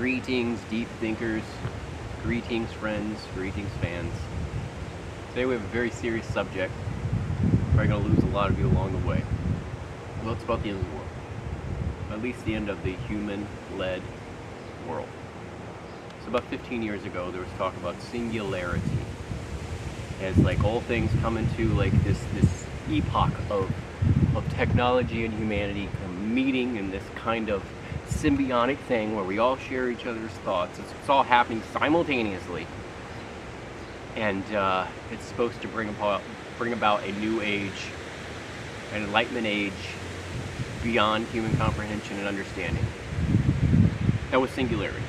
Greetings, deep thinkers. Greetings, friends. Greetings, fans. Today we have a very serious subject. Probably going to lose a lot of you along the way. Well, it's about the end of the world. At least the end of the human-led world. So about 15 years ago, there was talk about singularity. As like all things come into like this epoch of technology and humanity meeting in this kind of symbiotic thing where we all share each other's thoughts. It's all happening simultaneously, and it's supposed to bring about a new age, an enlightenment age beyond human comprehension and understanding. That was singularity.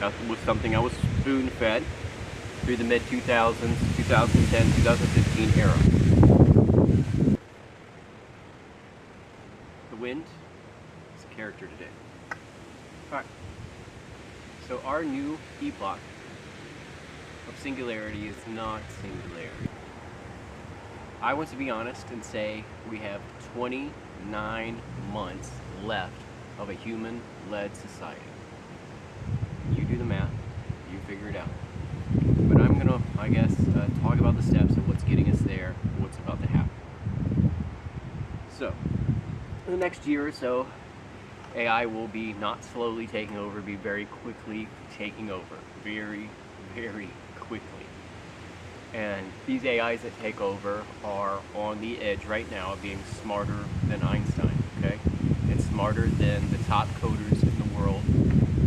That was something I was spoon-fed through the mid-2000s, 2010, 2015 era. The wind is a character today. Alright, so our new epoch of singularity is not singularity. I want to be honest and say we have 29 months left of a human-led society. You do the math, you figure it out. But I'm going to, I guess, talk about the steps of what's getting us there, what's about to happen. So, in the next year or so, AI will be not slowly taking over, be very quickly taking over. Very, very quickly. And these AIs that take over are on the edge right now of being smarter than Einstein, okay? And smarter than the top coders in the world,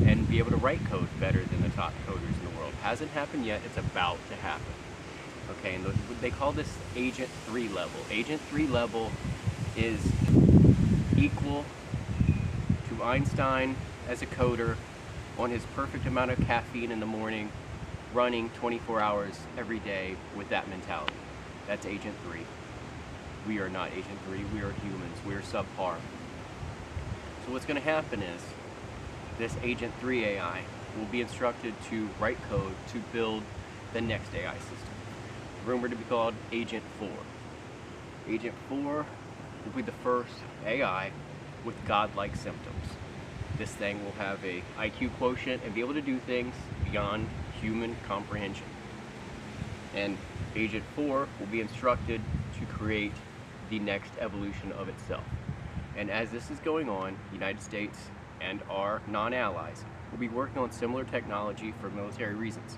and be able to write code better than the top coders in the world. Hasn't happened yet, it's about to happen. Okay, and they call this Agent 3 level. Agent 3 level is equal to Einstein as a coder on his perfect amount of caffeine in the morning, running 24 hours every day with that mentality. That's Agent 3. We are not Agent 3, we are humans, we are subpar. So what's going to happen is, this Agent 3 AI will be instructed to write code to build the next AI system, rumored to be called Agent 4. Agent 4 will be the first AI with godlike symptoms. This thing will have a IQ quotient and be able to do things beyond human comprehension. And Agent 4 will be instructed to create the next evolution of itself. And as this is going on, the United States and our non-allies will be working on similar technology for military reasons.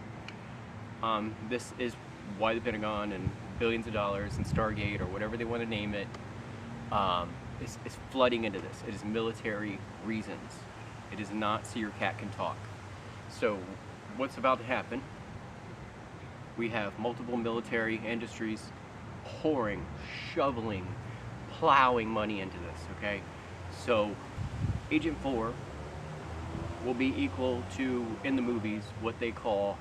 This is why the Pentagon and billions of dollars and Stargate, or whatever they want to name it, is flooding into this. It is military reasons. It is not so your cat can talk. So what's about to happen? We have multiple military industries pouring, shoveling, plowing money into this, okay? So Agent 4 will be equal to, in the movies, what they call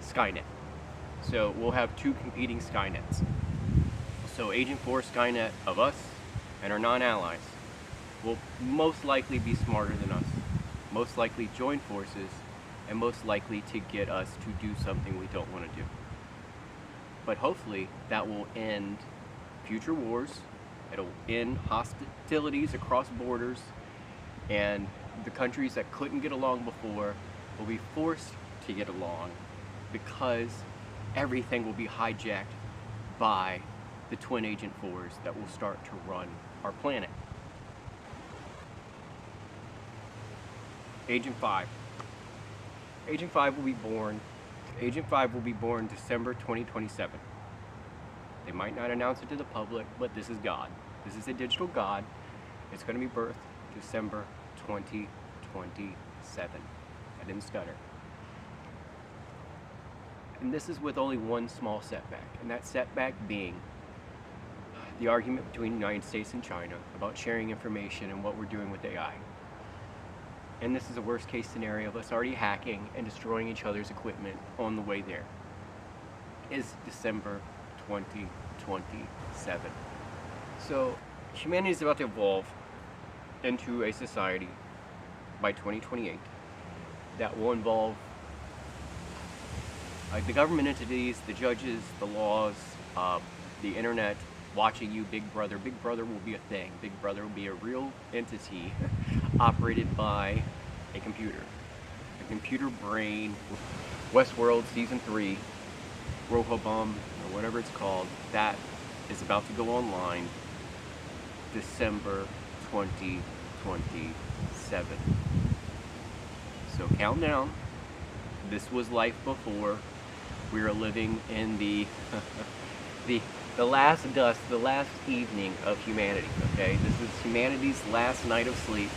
Skynet. So we'll have two competing Skynets. So Agent 4 Skynet of us and our non-allies will most likely be smarter than us, most likely join forces, and most likely to get us to do something we don't want to do. But hopefully that will end future wars, it'll end hostilities across borders, and the countries that couldn't get along before will be forced to get along because everything will be hijacked by the twin Agent 4s that will start to run our planet. Agent 5. Agent 5 will be born. Agent 5 will be born December 2027. They might not announce it to the public, but this is God. This is a digital God. It's going to be birthed December 2027. I didn't stutter. And this is with only one small setback, and that setback being the argument between the United States and China about sharing information and what we're doing with AI. And this is a worst case scenario of us already hacking and destroying each other's equipment on the way there. Is December 2027. So humanity is about to evolve into a society by 2028 that will involve the government entities, the judges, the laws, the internet, watching you, Big Brother. Big Brother will be a thing. Big Brother will be a real entity operated by a computer. computer brain, Westworld Season 3, Rohobum, or whatever it's called, that is about to go online December 2027. So count down. This was life before. We are living in the the last dusk, the last evening of humanity, okay? This is humanity's last night of sleep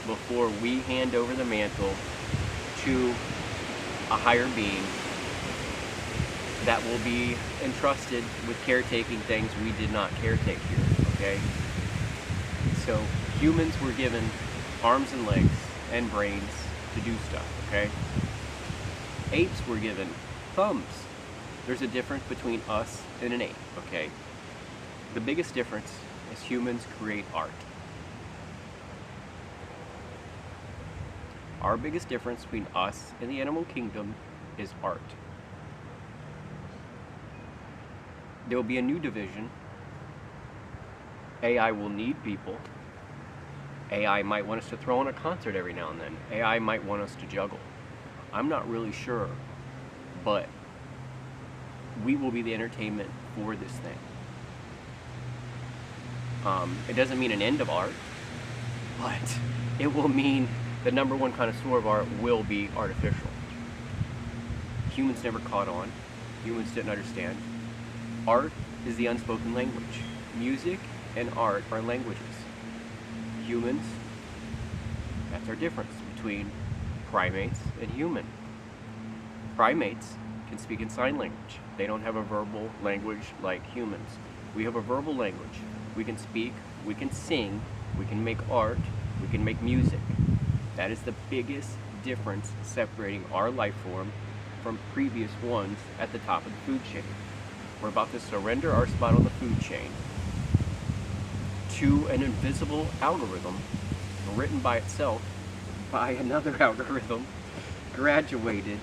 before we hand over the mantle to a higher being that will be entrusted with caretaking things we did not caretake here, okay? So humans were given arms and legs and brains to do stuff, okay? Apes were given thumbs. There's a difference between us and an ape, okay? The biggest difference is humans create art. Our biggest difference between us and the animal kingdom is art. There will be a new division. AI will need people. AI might want us to throw on a concert every now and then. AI might want us to juggle. I'm not really sure, but we will be the entertainment for this thing. It doesn't mean an end of art, but it will mean the number one connoisseur of art will be artificial. Humans never caught on. Humans didn't understand. Art is the unspoken language. Music and art are languages. Humans, that's our difference between primates and human. Primates can speak in sign language. They don't have a verbal language like humans. We have a verbal language. We can speak, we can sing, we can make art, we can make music. That is the biggest difference separating our life form from previous ones at the top of the food chain. We're about to surrender our spot on the food chain to an invisible algorithm written by itself by another algorithm graduated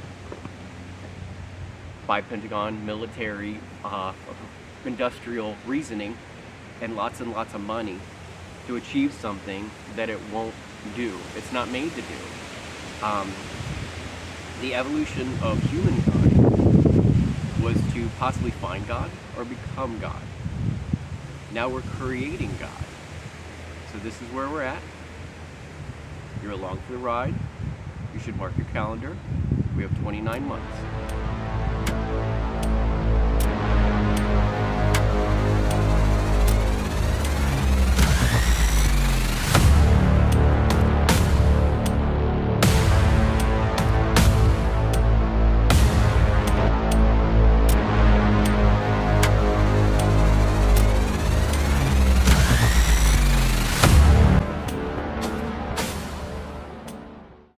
by Pentagon military industrial reasoning and lots of money to achieve something that it won't do. It's not made to do. The evolution of humankind was to possibly find God or become God. Now we're creating God. So this is where we're at. You're along for the ride. You should mark your calendar. We have 29 months.